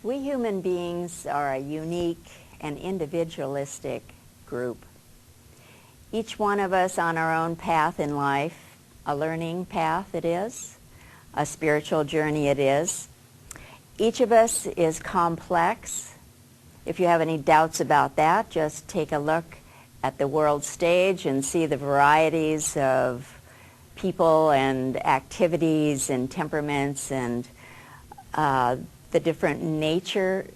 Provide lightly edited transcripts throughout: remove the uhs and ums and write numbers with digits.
We human beings are a unique and individualistic group. Each one of us on our own path in life, a learning path it is, a spiritual journey it is. Each of us is complex. If you have any doubts about that, just take a look at the world stage and see the varieties of people and activities and temperaments and the different nature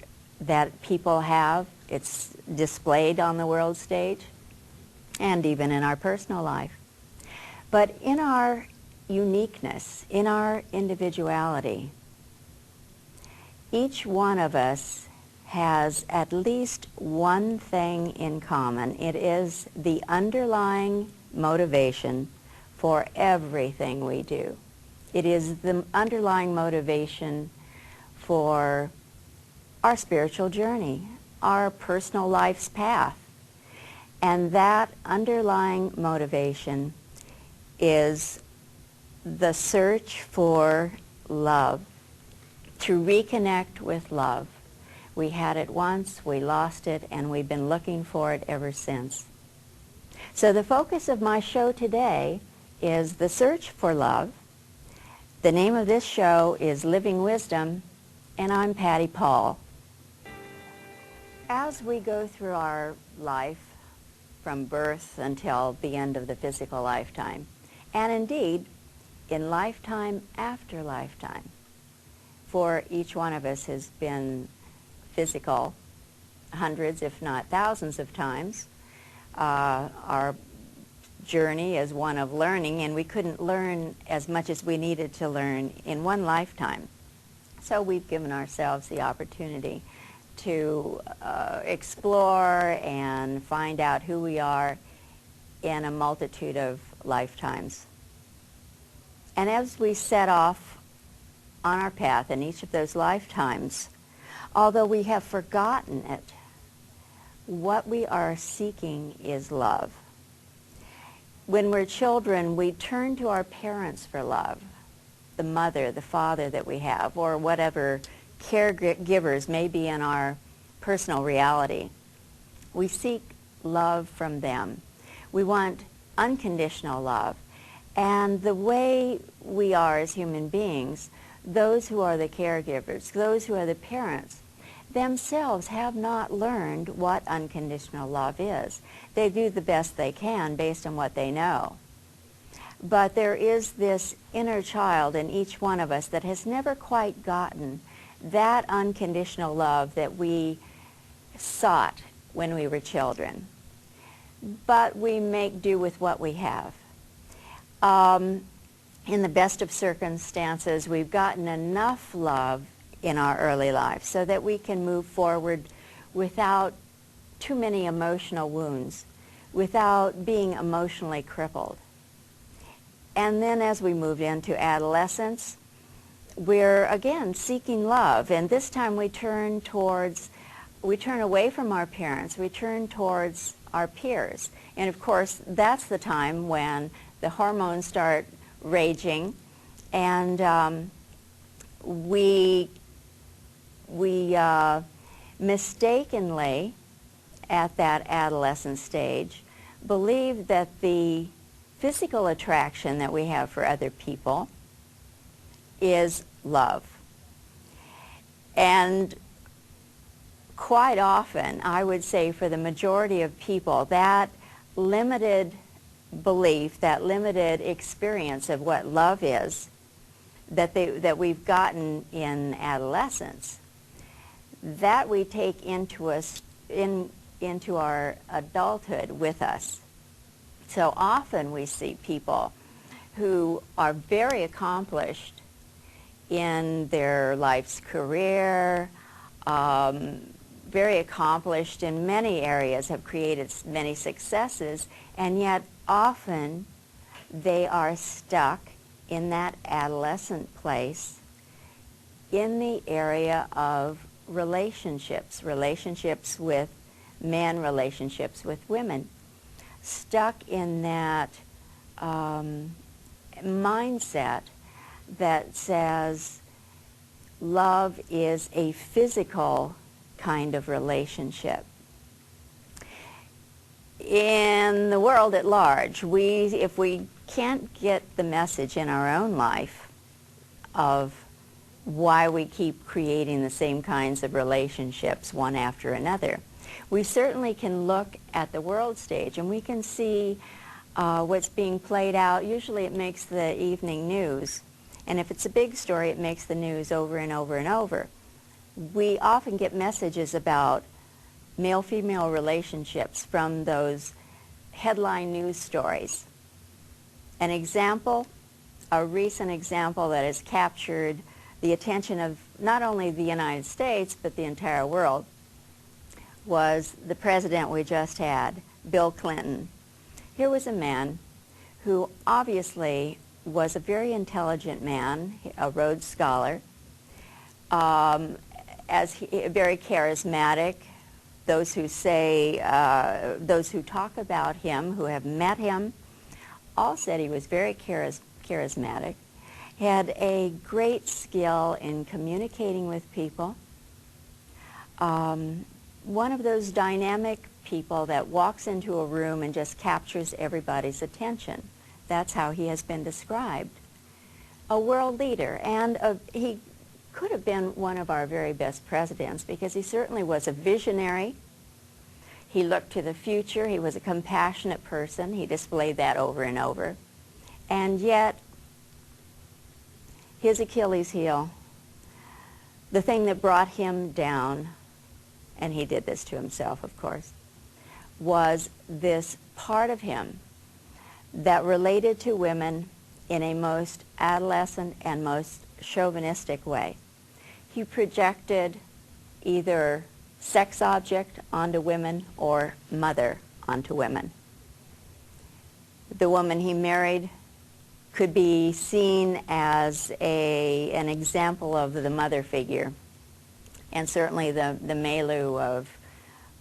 that people have. It's displayed on the world stage and even in our personal life. But in our uniqueness, in our individuality, each one of us has at least one thing in common. It is the underlying motivation for everything we do. It is the underlying motivation for our spiritual journey, our personal life's path. And that underlying motivation is the search for love, to reconnect with love. We had it once, we lost it, and we've been looking for it ever since. So the focus of my show today is the search for love. The name of this show is Living Wisdom, and I'm Patty Paul. As we go through our life from birth until the end of the physical lifetime, and indeed in lifetime after lifetime, for each one of us has been physical hundreds, if not thousands of times. Our journey is one of learning, and we couldn't learn as much as we needed to learn in one lifetime. So we've given ourselves the opportunity to explore and find out who we are in a multitude of lifetimes. And as we set off on our path in each of those lifetimes, although we have forgotten it, what we are seeking is love. When we're children, we turn to our parents for love, the mother, the father that we have, or whatever caregivers may be in our personal reality. We seek love from them. We want unconditional love. And the way we are as human beings, those who are the caregivers, those who are the parents, themselves have not learned what unconditional love is. They do the best they can based on what they know. But there is this inner child in each one of us that has never quite gotten that unconditional love that we sought when we were children. But we make do with what we have. In the best of circumstances, we've gotten enough love in our early life so that we can move forward without too many emotional wounds, without being emotionally crippled. And then as we move into adolescence, we're again seeking love, and this time we turn away from our parents, we turn towards our peers. And of course, that's the time when the hormones start raging, and we mistakenly, at that adolescent stage, believe that the physical attraction that we have for other people is love. And quite often, I would say for the majority of people, that limited belief, that limited experience of what love is that we've gotten in adolescence, that we take into our adulthood with us. So often we see people who are very accomplished in their life's career, very accomplished in many areas, have created many successes, and yet often they are stuck in that adolescent place in the area of relationships with men, relationships with women, stuck in that mindset that says, love is a physical kind of relationship. In the world at large, if we can't get the message in our own life of why we keep creating the same kinds of relationships one after another, we certainly can look at the world stage and we can see what's being played out. Usually it makes the evening news. And if it's a big story, it makes the news over and over and over. We often get messages about male-female relationships from those headline news stories. An example, a recent example that has captured the attention of not only the United States, but the entire world, was the president we just had, Bill Clinton. Here was a man who obviously was a very intelligent man, a Rhodes Scholar, very charismatic. Those who those who talk about him, who have met him, all said he was very charismatic, had a great skill in communicating with people. One of those dynamic people that walks into a room and just captures everybody's attention. That's how he has been described. A world leader, and he could have been one of our very best presidents because he certainly was a visionary. He looked to the future. He was a compassionate person. He displayed that over and over. And yet, his Achilles heel, the thing that brought him down, and he did this to himself, of course, was this part of him that related to women in a most adolescent and most chauvinistic way. He projected either sex object onto women or mother onto women. The woman he married could be seen as an example of the mother figure, and certainly the milieu of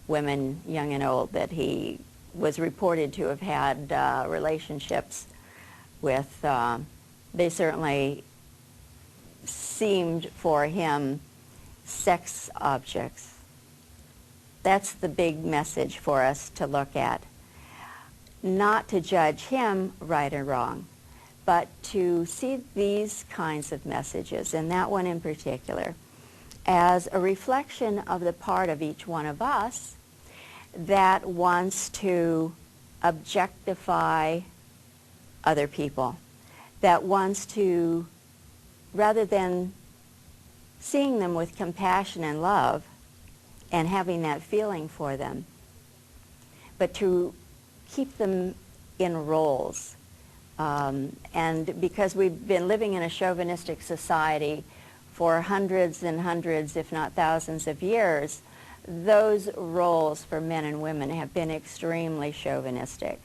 women, young and old, that he was reported to have had relationships with. They certainly seemed for him sex objects. That's the big message for us to look at. Not to judge him right or wrong, but to see these kinds of messages, and that one in particular, as a reflection of the part of each one of us that wants to objectify other people, that wants to, rather than seeing them with compassion and love and having that feeling for them, but to keep them in roles. And because we've been living in a chauvinistic society for hundreds and hundreds, if not thousands of years, those roles for men and women have been extremely chauvinistic.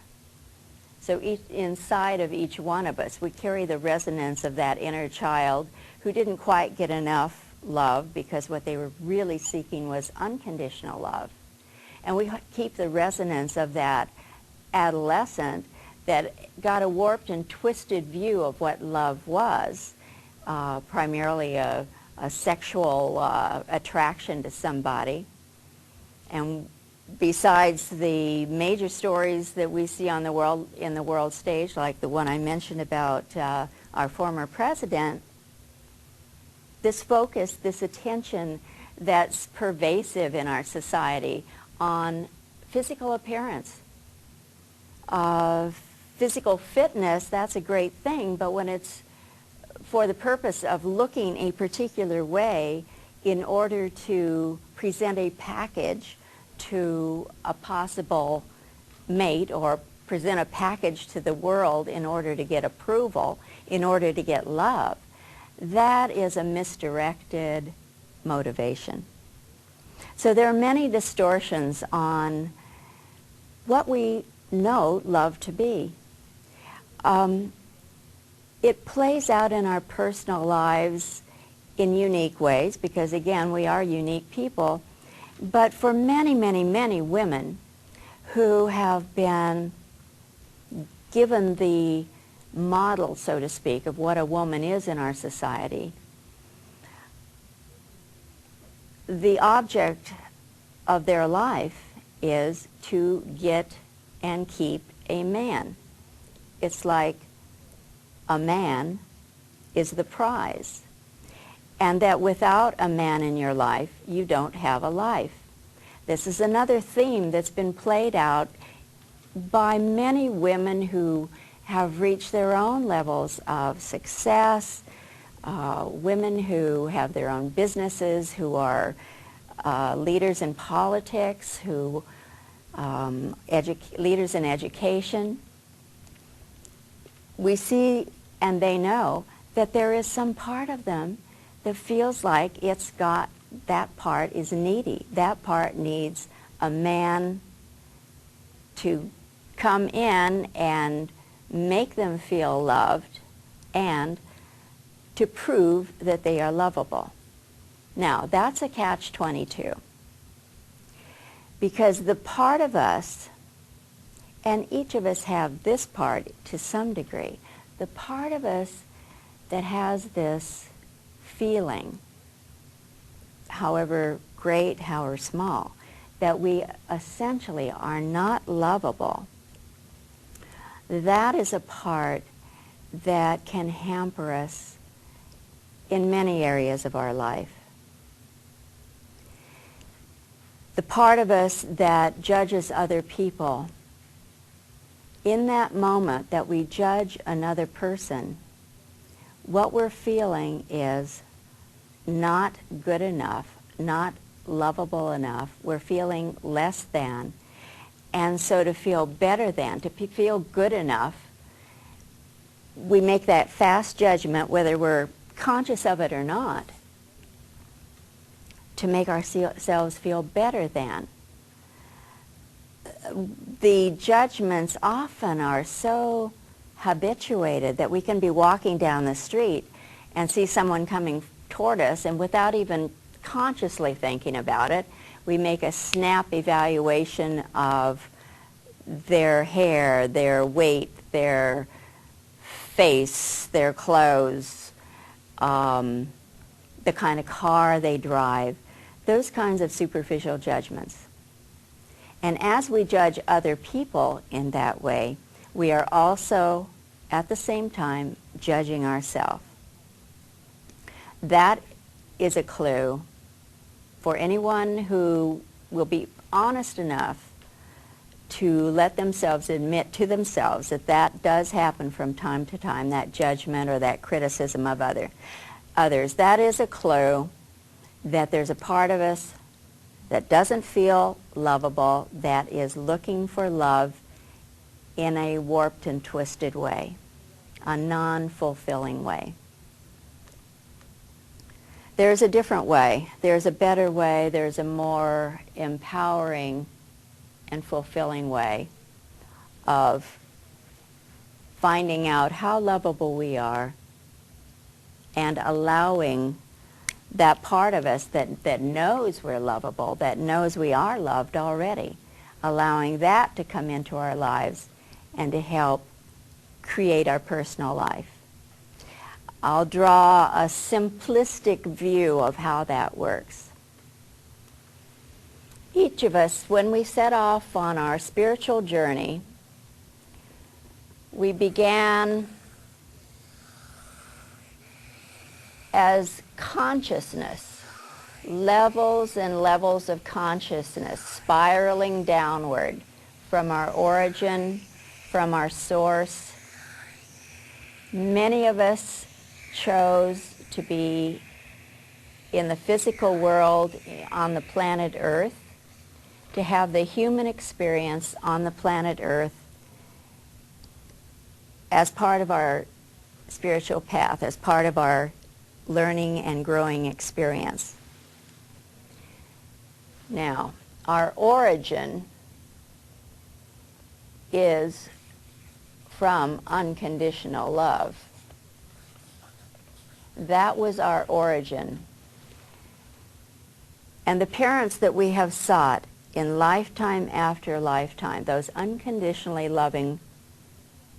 So inside of each one of us, we carry the resonance of that inner child who didn't quite get enough love because what they were really seeking was unconditional love. And we keep the resonance of that adolescent that got a warped and twisted view of what love was, primarily a sexual attraction to somebody. And besides the major stories that we see on in the world stage, like the one I mentioned about our former president, this focus, this attention that's pervasive in our society on physical appearance. Physical fitness, that's a great thing, but when it's for the purpose of looking a particular way in order to present a package to a possible mate or present a package to the world in order to get approval, in order to get love, that is a misdirected motivation. So there are many distortions on what we know love to be. It plays out in our personal lives in unique ways because, again, we are unique people. But for many, many, many women who have been given the model, so to speak, of what a woman is in our society, the object of their life is to get and keep a man. It's like a man is the prize, and that without a man in your life, you don't have a life. This is another theme that's been played out by many women who have reached their own levels of success, women who have their own businesses, who are leaders in politics, who leaders in education. We see and they know that there is some part of them that feels like that part is needy. That part needs a man to come in and make them feel loved and to prove that they are lovable. Now, that's a catch-22. Because the part of us, and each of us have this part to some degree, the part of us that has this feeling, however great, however small, that we essentially are not lovable, that is a part that can hamper us in many areas of our life. The part of us that judges other people, in that moment that we judge another person, what we're feeling is not good enough, not lovable enough. We're feeling less than. And so to feel better than, to feel good enough, we make that fast judgment, whether we're conscious of it or not, to make ourselves feel better than. The judgments often are so habituated that we can be walking down the street and see someone coming toward us, and without even consciously thinking about it, we make a snap evaluation of their hair, their weight, their face, their clothes, the kind of car they drive, those kinds of superficial judgments. And as we judge other people in that way, we are also, at the same time, judging ourselves. That is a clue for anyone who will be honest enough to let themselves admit to themselves that that does happen from time to time, that judgment or that criticism of others. That is a clue that there's a part of us that doesn't feel lovable, that is looking for love in a warped and twisted way, a non-fulfilling way. There's a different way. There's a better way. There's a more empowering and fulfilling way of finding out how lovable we are and allowing that part of us that knows we're lovable, that knows we are loved already, allowing that to come into our lives and to help create our personal life. I'll draw a simplistic view of how that works. Each of us, when we set off on our spiritual journey, we began as consciousness, levels and levels of consciousness spiraling downward from our origin, from our source. Many of us chose to be in the physical world on the planet Earth, to have the human experience on the planet Earth as part of our spiritual path, as part of our learning and growing experience. Now, our origin is from unconditional love. That was our origin. And the parents that we have sought in lifetime after lifetime, those unconditionally loving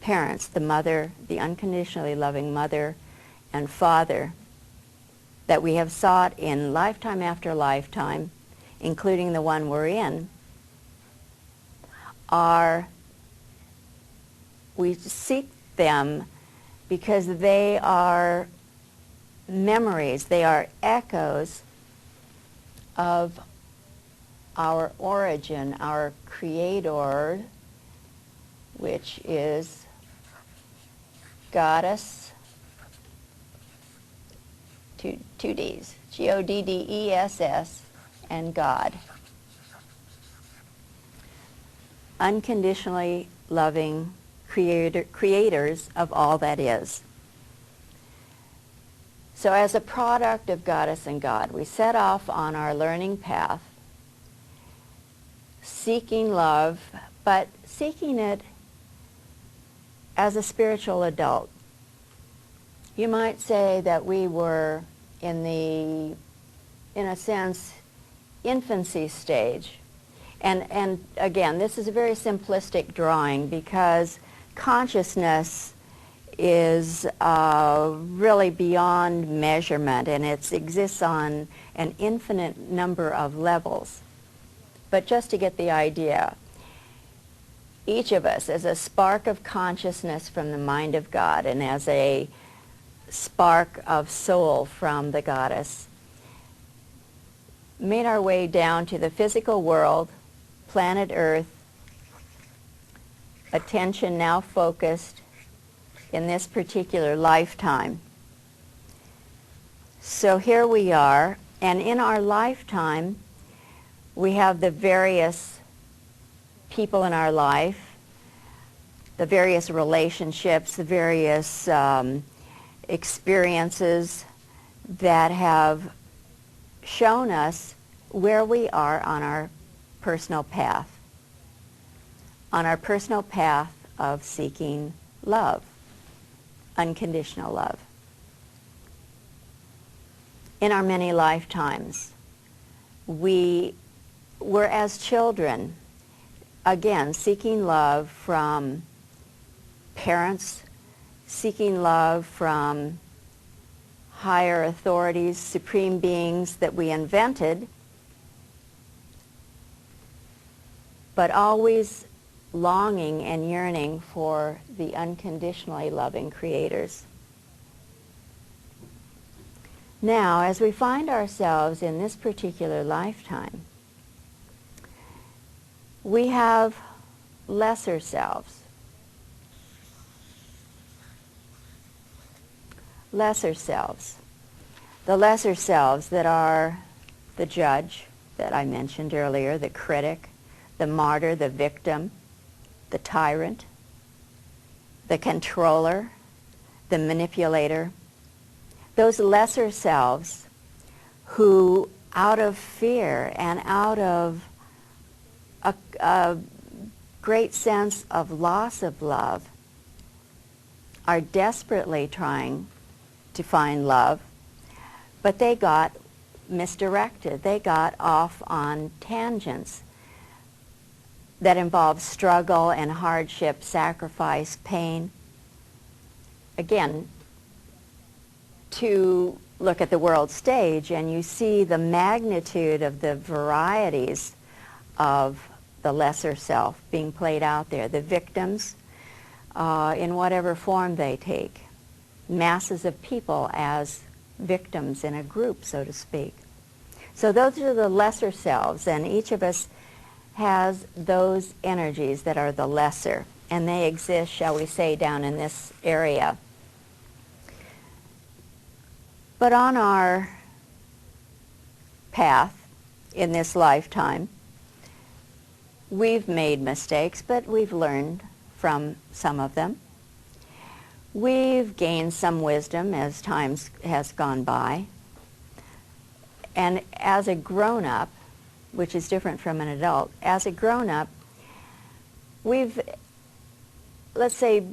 parents, the unconditionally loving mother and father, that we have sought in lifetime after lifetime, including the one we're in, we seek them because they are memories, they are echoes of our origin, our creator, which is Goddess, two D's, Goddess, and God. Unconditionally loving creators of all that is. So as a product of Goddess and God, we set off on our learning path, seeking love, but seeking it as a spiritual adult. You might say that we were in a sense, infancy stage. And again, this is a very simplistic drawing because consciousness is really beyond measurement, and it exists on an infinite number of levels. But just to get the idea, each of us as a spark of consciousness from the mind of God and as a spark of soul from the Goddess, made our way down to the physical world, planet Earth, attention now focused in this particular lifetime. So here we are, and in our lifetime, we have the various people in our life, the various relationships, the various experiences that have shown us where we are on our personal path of seeking love, unconditional love. In our many lifetimes, we were as children, again, seeking love from parents, seeking love from higher authorities, supreme beings that we invented, but always longing and yearning for the unconditionally loving creators. Now, as we find ourselves in this particular lifetime, we have lesser selves. Lesser selves. The lesser selves that are the judge that I mentioned earlier, the critic, the martyr, the victim, the tyrant, the controller, the manipulator. Those lesser selves who, out of fear and out of a great sense of loss of love, are desperately trying to find love, but they got misdirected. They got off on tangents that involve struggle and hardship, sacrifice, pain. Again, to look at the world stage and you see the magnitude of the varieties of the lesser self being played out there, the victims in whatever form they take, masses of people as victims in a group, so to speak. So those are the lesser selves, and each of us has those energies that are the lesser, and they exist, shall we say, down in this area. But on our path in this lifetime, we've made mistakes, but we've learned from some of them. We've gained some wisdom as time has gone by. And as a grown-up, which is different from an adult, as a grown-up, we've, let's say,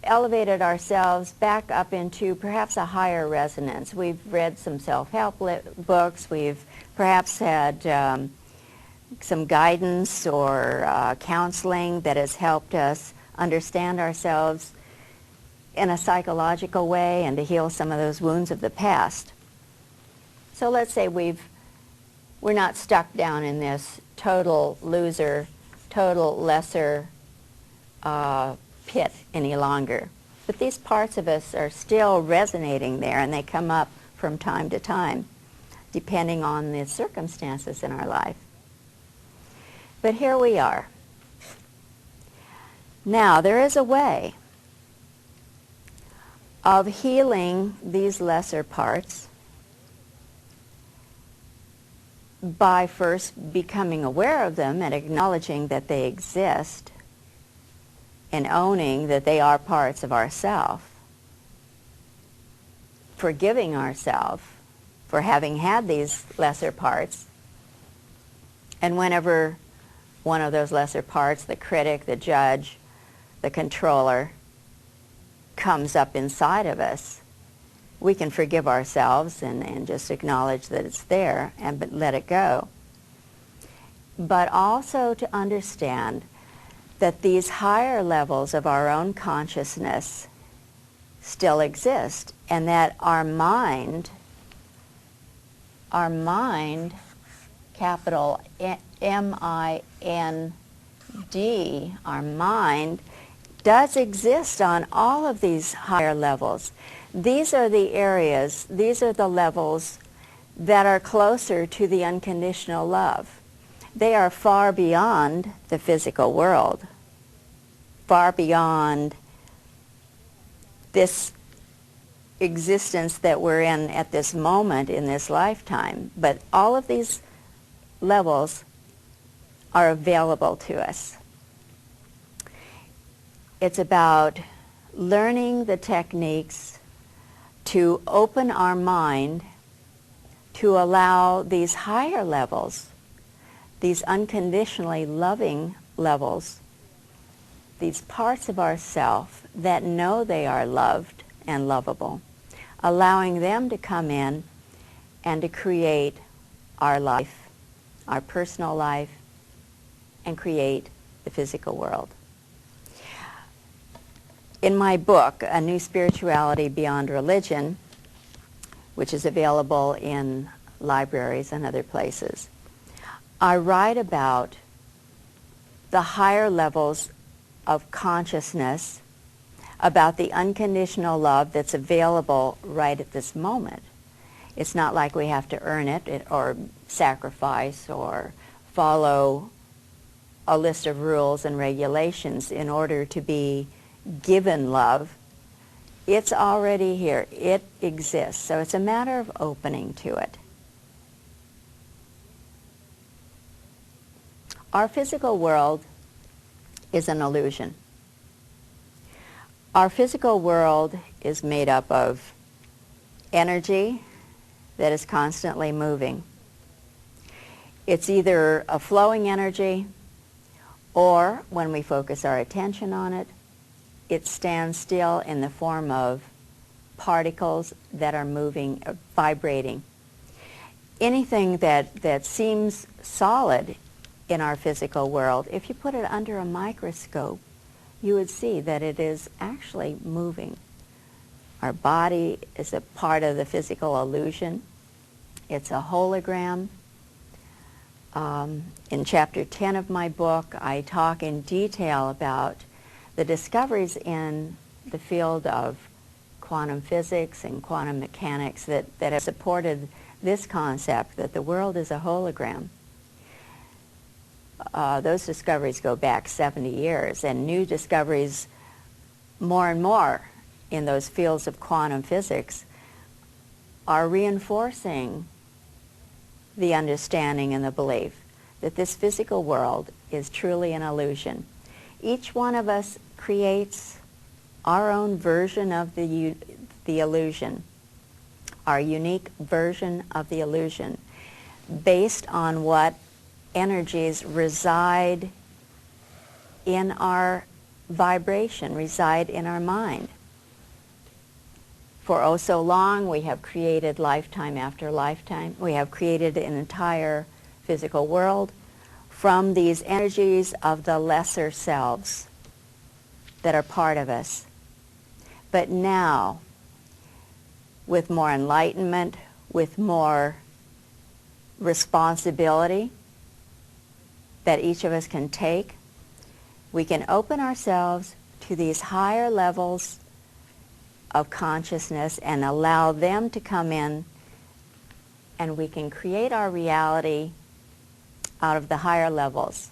elevated ourselves back up into perhaps a higher resonance. We've read some self-help books. We've perhaps had some guidance or counseling that has helped us understand ourselves in a psychological way and to heal some of those wounds of the past. So let's say we're not stuck down in this total loser, total lesser pit any longer. But these parts of us are still resonating there, and they come up from time to time, depending on the circumstances in our life. But here we are. Now, there is a way of healing these lesser parts by first becoming aware of them and acknowledging that they exist and owning that they are parts of ourself, forgiving ourselves for having had these lesser parts, and whenever one of those lesser parts, the critic, the judge, the controller, comes up inside of us, we can forgive ourselves and just acknowledge that it's there and let it go. But also to understand that these higher levels of our own consciousness still exist, and that our mind, capital M-I-N-D, our mind, does exist on all of these higher levels. These are the areas, these are the levels that are closer to the unconditional love. They are far beyond the physical world, far beyond this existence that we're in at this moment in this lifetime. But all of these levels are available to us. It's about learning the techniques to open our mind to allow these higher levels, these unconditionally loving levels, these parts of ourself that know they are loved and lovable, allowing them to come in and to create our life, our personal life, and create the physical world. In my book, A New Spirituality Beyond Religion, which is available in libraries and other places, I write about the higher levels of consciousness, about the unconditional love that's available right at this moment. It's not like we have to earn it or sacrifice or follow a list of rules and regulations in order to be given love. It's already here. It exists. So it's a matter of opening to it. Our physical world is an illusion. Our physical world is made up of energy that is constantly moving. It's either a flowing energy, or when we focus our attention on it, it stands still in the form of particles that are moving, vibrating. Anything that seems solid in our physical world, if you put it under a microscope, you would see that it is actually moving. Our body is a part of the physical illusion. It's a hologram. In chapter 10 of my book, I talk in detail about the discoveries in the field of quantum physics and quantum mechanics that have supported this concept that the world is a hologram. Those discoveries go back 70 years, and new discoveries more and more in those fields of quantum physics are reinforcing the understanding and the belief that this physical world is truly an illusion. Each one of us creates our own version of the illusion, our unique version of the illusion, based on what energies reside in our vibration, reside in our mind. For oh so long, we have created lifetime after lifetime. We have created an entire physical world from these energies of the lesser selves that are part of us. But now, with more enlightenment, with more responsibility that each of us can take, we can open ourselves to these higher levels of consciousness and allow them to come in, and we can create our reality out of the higher levels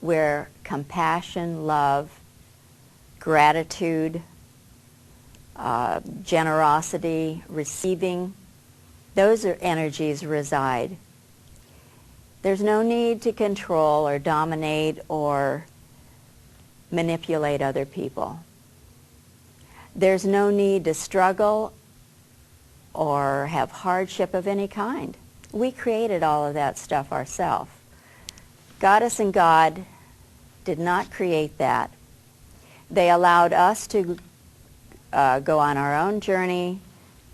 where compassion, love, gratitude, generosity, receiving, those are energies reside. There's no need to control or dominate or manipulate other people. There's no need to struggle or have hardship of any kind. We created all of that stuff ourselves. Goddess and God did not create that. They allowed us to go on our own journey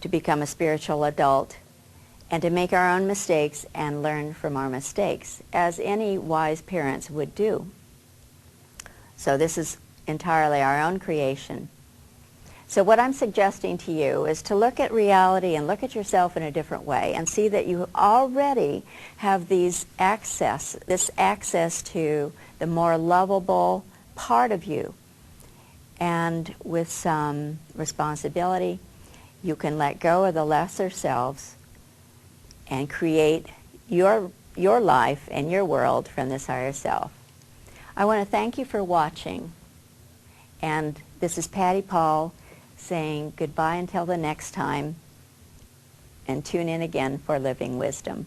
to become a spiritual adult and to make our own mistakes and learn from our mistakes, as any wise parents would do. So this is entirely our own creation. So what I'm suggesting to you is to look at reality and look at yourself in a different way and see that you already have this access to the more lovable part of you. And with some responsibility, you can let go of the lesser selves and create your life and your world from this higher self. I want to thank you for watching. And this is Patty Paul saying goodbye until the next time, and tune in again for Living Wisdom.